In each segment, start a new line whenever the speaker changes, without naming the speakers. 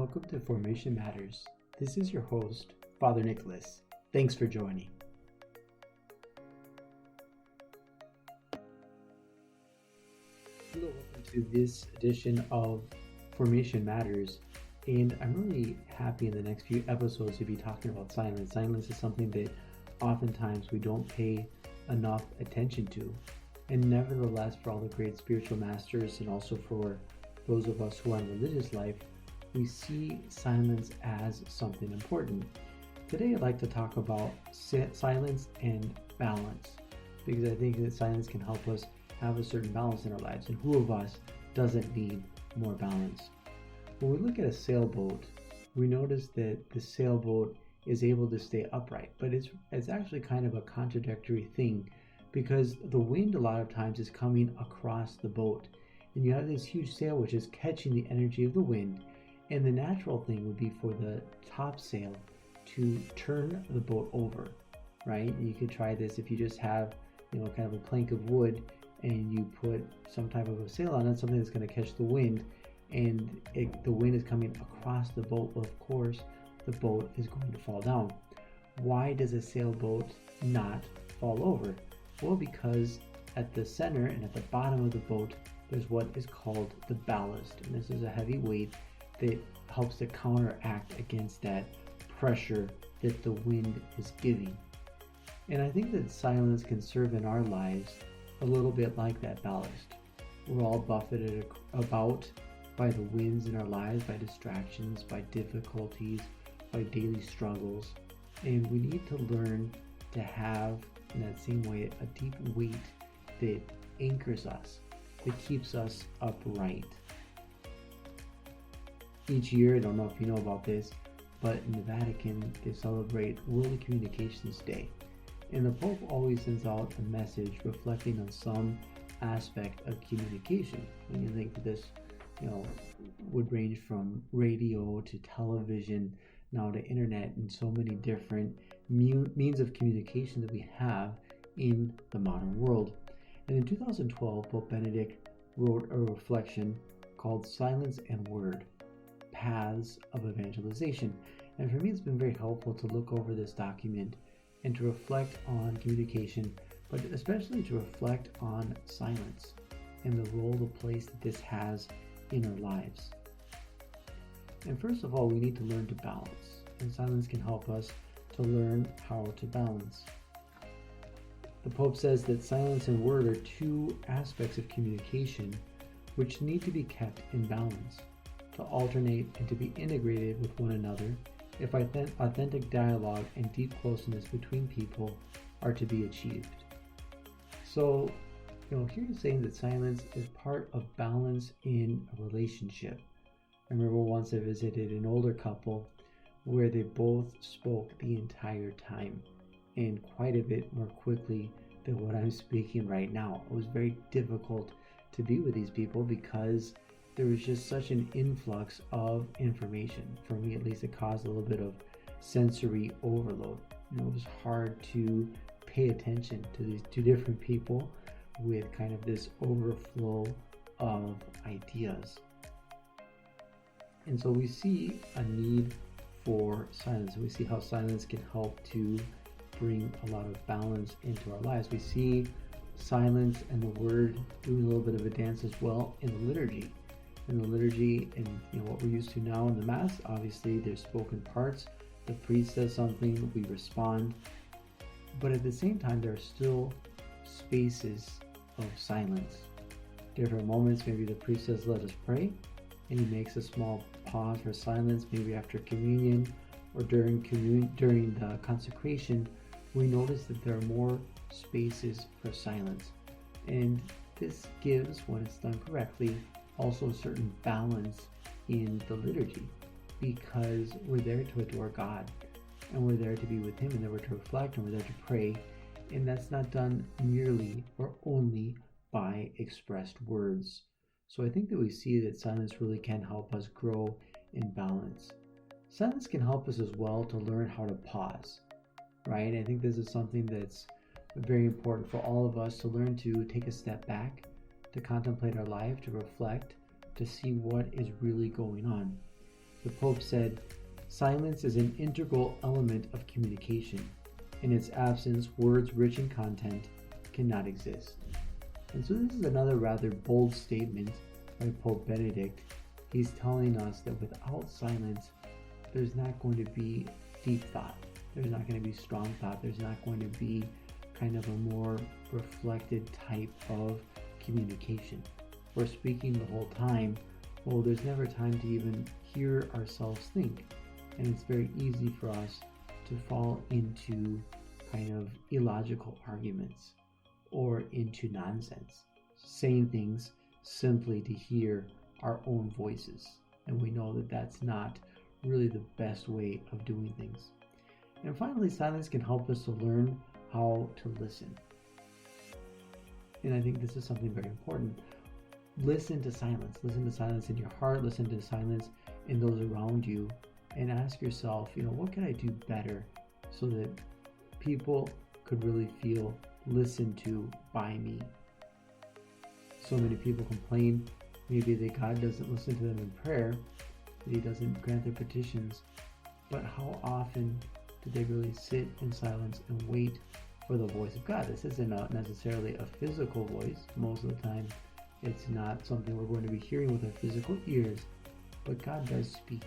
Welcome to Formation Matters. This is your host, Father Nicholas. Thanks for joining. Hello, welcome to this edition of Formation Matters. And I'm really happy in the next few episodes to be talking about silence. Silence is something that oftentimes we don't pay enough attention to. And nevertheless, for all the great spiritual masters and also for those of us who are in religious life, we see silence as something important. Today I'd like to talk about silence and balance, because I think that silence can help us have a certain balance in our lives, and who of us doesn't need more balance? When we look at a sailboat, we notice that the sailboat is able to stay upright, but it's actually kind of a contradictory thing, because the wind a lot of times is coming across the boat, and you have this huge sail which is catching the energy of the wind. And the natural thing would be for the topsail to turn the boat over, right? You could try this if you just have, kind of a plank of wood and you put some type of a sail on it, something that's going to catch the wind, and the wind is coming across the boat. Well, of course, the boat is going to fall down. Why does a sailboat not fall over? Well, because at the center and at the bottom of the boat, there's what is called the ballast, and this is a heavy weight that helps to counteract against that pressure that the wind is giving. And I think that silence can serve in our lives a little bit like that ballast. We're all buffeted about by the winds in our lives, by distractions, by difficulties, by daily struggles. And we need to learn to have, in that same way, a deep weight that anchors us, that keeps us upright. Each year, I don't know if you know about this, but in the Vatican, they celebrate World Communications Day. And the Pope always sends out a message reflecting on some aspect of communication. And you think that this, would range from radio to television, now to internet, and so many different means of communication that we have in the modern world. And in 2012, Pope Benedict wrote a reflection called Silence and Word: Paths of Evangelization. And for me, it's been very helpful to look over this document and to reflect on communication, but especially to reflect on silence and the role, the place that this has in our lives. And first of all, we need to learn to balance, and silence can help us to learn how to balance. The Pope says that silence and word are two aspects of communication which need to be kept in balance, to alternate and to be integrated with one another if authentic dialogue and deep closeness between people are to be achieved. So, here is saying that silence is part of balance in a relationship. I remember once I visited an older couple where they both spoke the entire time, and quite a bit more quickly than what I'm speaking right now. It was very difficult to be with these people because there was just such an influx of information. For me, at least, it caused a little bit of sensory overload. It was hard to pay attention to these two different people with kind of this overflow of ideas. And so we see a need for silence. We see how silence can help to bring a lot of balance into our lives. We see silence and the word doing a little bit of a dance as well in the liturgy. In the liturgy, and what we're used to now in the Mass, obviously there's spoken parts. The priest says something, we respond. But at the same time, there are still spaces of silence. Different moments, maybe the priest says, "Let us pray," and he makes a small pause for silence, maybe after communion or during the consecration. We notice that there are more spaces for silence. And this gives, when it's done correctly, also a certain balance in the liturgy, because we're there to adore God, and we're there to be with Him, and then we're to reflect, and we're there to pray, and that's not done merely or only by expressed words. So I think that we see that silence really can help us grow in balance. Silence can help us as well to learn how to pause, right? I think this is something that's very important for all of us, to learn to take a step back, to contemplate our life, to reflect, to see what is really going on. The Pope said, "Silence is an integral element of communication. In its absence, words rich in content cannot exist." And so this is another rather bold statement by Pope Benedict. He's telling us that without silence, there's not going to be deep thought. There's not going to be strong thought. There's not going to be kind of a more reflected type of communication. We're speaking the whole time. Well, there's never time to even hear ourselves think. And it's very easy for us to fall into kind of illogical arguments or into nonsense, saying things simply to hear our own voices. And we know that that's not really the best way of doing things. And finally, silence can help us to learn how to listen. And I think this is something very important. Listen to silence. Listen to silence in your heart. Listen to silence in those around you. And ask yourself, what can I do better so that people could really feel listened to by me? So many people complain maybe that God doesn't listen to them in prayer, that He doesn't grant their petitions. But how often do they really sit in silence and wait for the voice of God? This isn't necessarily a physical voice. Most of the time, it's not something we're going to be hearing with our physical ears, but God does speak.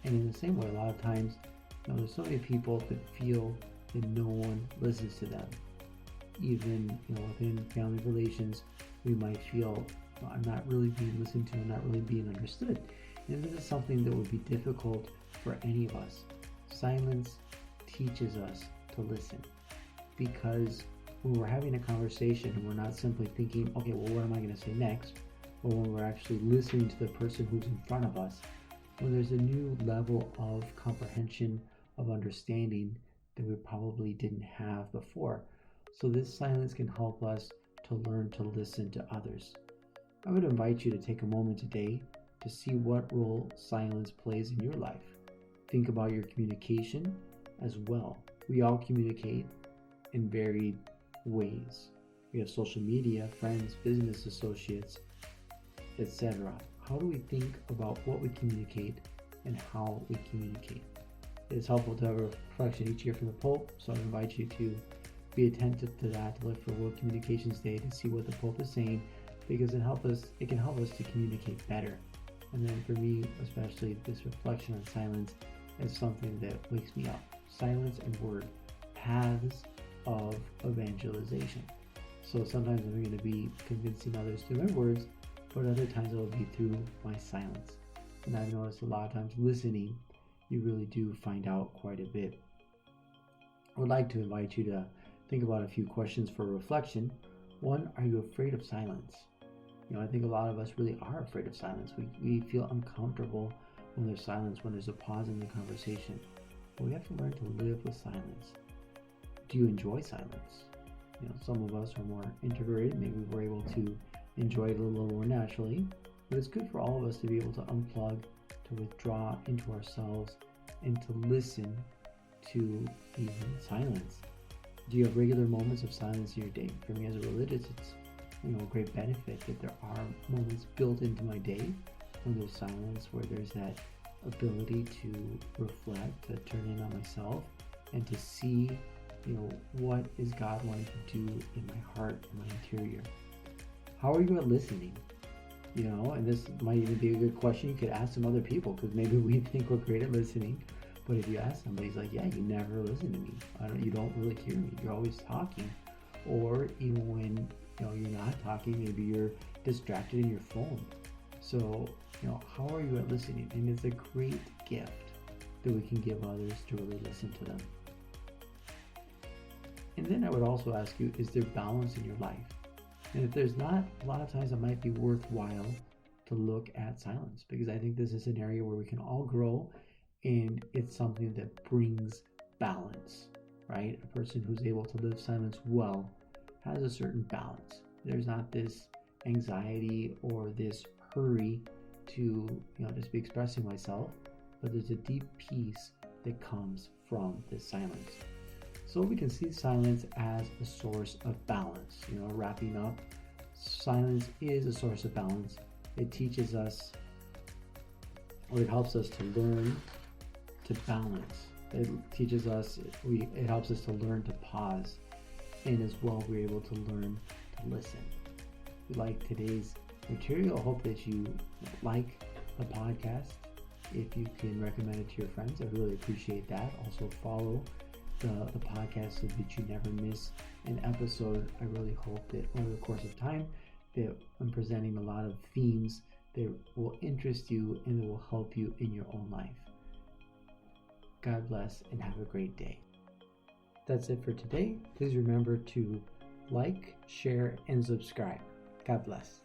And in the same way, a lot of times, there's so many people that feel that no one listens to them. Even within family relations, we might feel, I'm not really being listened to, I'm not really being understood. And this is something that would be difficult for any of us. Silence teaches us to listen, because when we're having a conversation, we're not simply thinking, okay, well, what am I going to say next? Or when we're actually listening to the person who's in front of us, when there's a new level of comprehension, of understanding that we probably didn't have before. So this silence can help us to learn to listen to others. I would invite you to take a moment today to see what role silence plays in your life. Think about your communication as well. We all communicate in varied ways. We have social media, friends, business associates, etc. How do we think about what we communicate and how we communicate? It's helpful to have a reflection each year from the Pope, so I invite you to be attentive to that, to look for World Communications Day to see what the Pope is saying, because it can help us to communicate better. And then for me, especially, this reflection on silence is something that wakes me up. Silence and word, paths of evangelization. So sometimes I'm going to be convincing others through my words, but other times it will be through my silence. And I've noticed a lot of times listening, you really do find out quite a bit. I would like to invite you to think about a few questions for reflection. One, are you afraid of silence? I think a lot of us really are afraid of silence. We feel uncomfortable when there's silence, when there's a pause in the conversation. But we have to learn to live with silence. Do you enjoy silence? Some of us are more introverted. Maybe we're able to enjoy it a little more naturally. But it's good for all of us to be able to unplug, to withdraw into ourselves, and to listen to even silence. Do you have regular moments of silence in your day? For me as a religious, it's a great benefit that there are moments built into my day when there's silence, where there's that ability to reflect, to turn in on myself, and to see, what is God wanting to do in my heart, in my interior. How are you at listening? And this might even be a good question you could ask some other people, because maybe we think we're great at listening, but if you ask somebody, he's like, yeah, you never listen to me. You don't really hear me. You're always talking. Or even when you're not talking, maybe you're distracted in your phone. So, how are you at listening? And it's a great gift that we can give others to really listen to them. And then I would also ask you, is there balance in your life? And if there's not, a lot of times it might be worthwhile to look at silence, because I think this is an area where we can all grow, and it's something that brings balance, right? A person who's able to live silence well has a certain balance. There's not this anxiety or this hurry to, just be expressing myself, but there's a deep peace that comes from this silence. So we can see silence as a source of balance. Wrapping up, silence is a source of balance. It teaches us or it helps us to learn to balance. It teaches us, it helps us to learn to pause, and as well we're able to learn to listen. If you like today's material, I hope that you like the podcast. If you can recommend it to your friends, I really appreciate that. Also follow the podcast so that you never miss an episode. I really hope that over the course of time that I'm presenting a lot of themes that will interest you and that will help you in your own life. God bless and have a great day. That's it for today. Please remember to like, share, and subscribe. God bless.